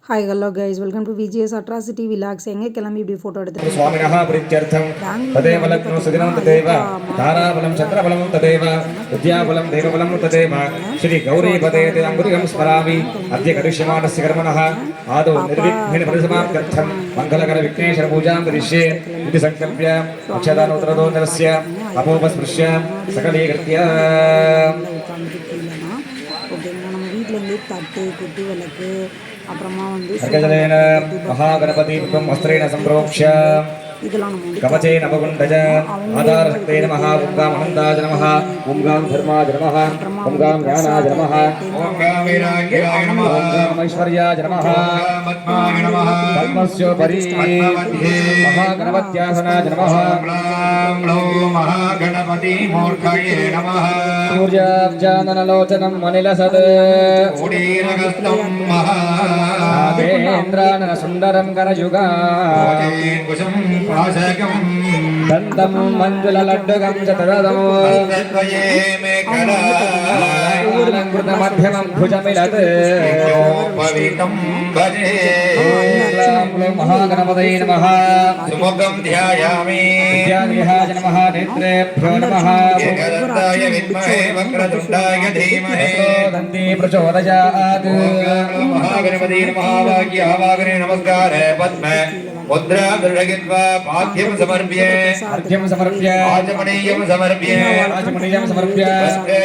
Hi, hello guys, welcome to VGS Atrocity Vlogs. எங்கே கிளம்பி இப்படி ஃபோட்டோ எடுத்துட்டு சுவாமினஹ ப்ரீத்யர்த்தம் ததேவ லக்னோ சுதினம் ததேவ தாராபலம் சந்திரபலம் ததேவ வித்யாபலம் தேவபலம் ததேவ ஸ்ரீ கௌரி பதேதே அங்குரிகம் ஸ்மராமி அத்ய கரிஷ்யமானஸ்ய கர்மணः ஆதோ நிர்விഘ്നேன பரிசமாப்த்யர்த்தம் மங்களகர விக்னேஸ்வர பூஜாம் கரிஷ்யே இது சங்கல்ப்ய அக்ஷதானோத்தரதோதரஸ்ய அபோபஸ்பிருஷ்ய சகலீகர்த்ய. ஓகேங்களா, நம்ம வீட்டிலேருந்து தட்டு குத்து விளக்கு அப்புறமா வந்து மகாகணபதி வஸ்திரேன சம்பிரோக்ஷ இதெல்லாம் நம்ம கவச்சே நவகுண்டஜ ஆதாரசக்தே நமः ஓம் காம் அனந்தாய நமः ஓம் காம் தர்மாய நமः ஓம் காம் ஞானாய நமः ஓம் காம் வீராங்காய நமः ஓம் காம் ஐஸ்வர்யாய நமः ஓம் பத்மாய நமः பத்மஸ்யோபரி மகாகணபத்யாசனாய நமः ஓம் க்ளௌம் மகாகணபதி மூர்த்தயே நமः சூர்யாப்ஜானனலோச்சனம் மணிலசத் ஓடீரகஸ்தம் மகாதேந்திரானன சுந்தரம் கரயுகா குஷம் பாசகம் தந்தம் மஞ்சுளலட்டுகம் சததம் தத்வயே மேகலாலங்கிருத மத்யமம் புஜமிலத் பவிதம் பஜே மகாகணபதயே நமः சுமுகம் த்யாயாமி வித்யாநிஹாய நமः நேத்ரேभ्यो நமः ஏகதந்தாய வித்மஹே வக்ரதுண்டாய தீமஹி தந்தி பிரச்சோதயாத் மகாகணபதயே நமः வாக்ய ஆவாகனே நமஸ்காரே பத்ம முத்ரா துர்கித்வா பாத்யம் சமர்ப்ய அர்க்யம் சமர்ப்ய ஆஜமணியம் சமர்ப்ய ஆஜமணியம் சமர்ப்ய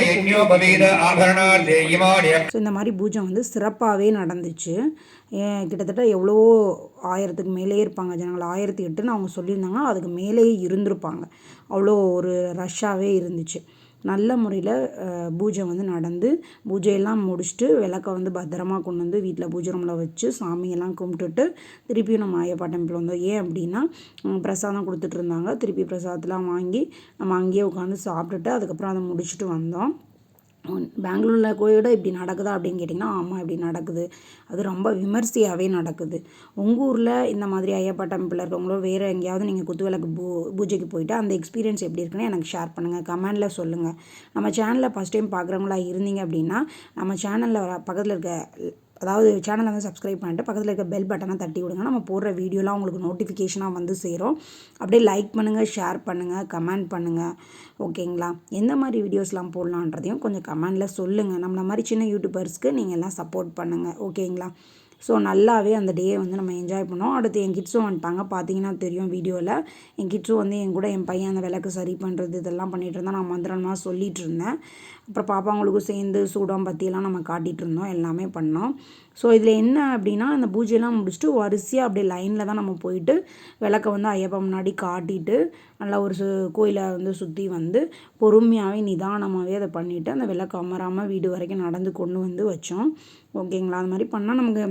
யஜ்ஞோபவீத ஆபரணார்த்தே இமானிய. ஸோ இந்த மாதிரி பூஜை வந்து சிறப்பாகவே நடந்துச்சு. கிட்டத்தட்ட எவ்வளோ 1000க்கு மேலேயே இருப்பாங்க ஜனங்கள். 1008ன்னு அவங்க சொல்லியிருந்தாங்க, அதுக்கு மேலேயே இருந்திருப்பாங்க. அவ்வளோ ஒரு ரஷ்ஷாகவே இருந்துச்சு. நல்ல முறையில் பூஜை வந்து நடந்து பூஜையெல்லாம் முடிச்சுட்டு விளக்கை வந்து பத்திரமா கொண்டு வந்து வீட்டில் பூஜை ரூமில் வச்சு சாமியெல்லாம் கும்பிட்டுட்டு திருப்பியும் நம்ம ஐயப்பா டெம்பிள் வந்தோம். ஏன் அப்படின்னா பிரசாதம் கொடுத்துட்டு இருந்தாங்க. திருப்பி பிரசாதத்தெலாம் வாங்கி நம்ம அங்கேயே உட்காந்து சாப்பிட்டுட்டு அதுக்கப்புறம் அதை முடிச்சுட்டு வந்தோம். பெங்களூரில் கூட இப்படி நடக்குதா அப்படின்னு கேட்டிங்கன்னா, ஆமாம் இப்படி நடக்குது. அது ரொம்ப விமர்சையாகவே நடக்குது. உங்கள் ஊரில் இந்த மாதிரி ஐயப்பா டெம்பிள் இருக்கவங்களோ வேறு எங்கேயாவது நீங்கள் குத்துவிளக்கு பூஜைக்கு போயிட்டு அந்த எக்ஸ்பீரியன்ஸ் எப்படி இருக்குன்னு எனக்கு ஷேர் பண்ணுங்கள், கமெண்டில் சொல்லுங்கள். நம்ம சேனலில் ஃபஸ்ட் டைம் பார்க்குறவங்களா இருந்தீங்க அப்படின்னா நம்ம சேனலில் பக்கத்தில் இருக்க அதாவது சேனலை வந்து சப்ஸ்கிரைப் பண்ணிட்டு பக்கத்தில் இருக்க பெல் பட்டனை தட்டி விடுங்க. நம்ம போடுற வீடியோலாம் உங்களுக்கு நோட்டிஃபிகேஷனாக வந்து சேரும். அப்படியே லைக் பண்ணுங்கள், ஷேர் பண்ணுங்கள், கமெண்ட் பண்ணுங்கள். ஓகேங்களா, எந்த மாதிரி வீடியோஸ்லாம் போடலான்றதையும் கொஞ்சம் கமெண்டில் சொல்லுங்கள். நம்மள மாதிரி சின்ன யூடியூபர்ஸ்க்கு நீங்கள் எல்லாம் சப்போர்ட் பண்ணுங்கள். ஓகேங்களா, ஸோ நல்லாவே அந்த டே வந்து நம்ம என்ஜாய் பண்ணோம். அடுத்து என் கிட்ஸும் வந்துட்டாங்க. பார்த்தீங்கன்னா தெரியும் வீடியோவில். என் கிட்ஸும் வந்து என் கூட என் பையன் அந்த விளக்கு சரி பண்ணுறது இதெல்லாம் பண்ணிகிட்டு இருந்தால் நான் மந்திரமாக சொல்லிகிட்டு இருந்தேன். அப்புறம் பாப்பாங்களுக்கும் சேர்ந்து சூடம் பற்றியெல்லாம் நம்ம காட்டிகிட்டு இருந்தோம், எல்லாமே பண்ணோம். ஸோ இதில் என்ன அப்படின்னா, அந்த பூஜையெல்லாம் முடிச்சுட்டு வரிசையாக அப்படியே லைனில் தான் நம்ம போயிட்டு விளக்கை வந்து ஐயப்பா முன்னாடி காட்டிட்டு நல்லா ஒரு கோயிலை வந்து சுற்றி வந்து பொறுமையாகவே நிதானமாகவே அதை பண்ணிவிட்டு அந்த விளக்கு அமராமல் வீடு வரைக்கும் நடந்து கொண்டு வந்து வச்சோம். ஓகேங்களா, அது மாதிரி பண்ணால் நமக்கு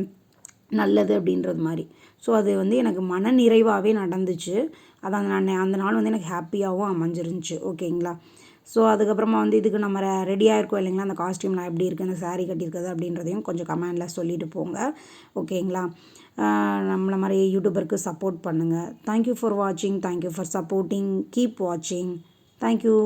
நல்லது அப்படின்றது மாதிரி. ஸோ அது வந்து எனக்கு மன நிறைவாகவே நடந்துச்சு. அதான் அந்த நாள் வந்து எனக்கு ஹாப்பியாகவும் அமைஞ்சிருந்துச்சு. ஓகேங்களா, ஸோ அதுக்கப்புறமா வந்து இதுக்கு நம்ம ரெடியாக இருக்கோம் இல்லைங்களா, அந்த காஸ்டியூம்லாம் எப்படி இருக்குது, அந்த சாரீ கட்டியிருக்குது அப்படின்றதையும் கொஞ்சம் கமெண்டில் சொல்லிட்டு போங்க. ஓகேங்களா, நம்மள மாதிரி யூடியூபருக்கு சப்போர்ட் பண்ணுங்கள். தேங்க்யூ ஃபார் வாட்சிங், தேங்க்யூ ஃபார் சப்போர்ட்டிங், கீப் வாட்சிங், தேங்க்யூ.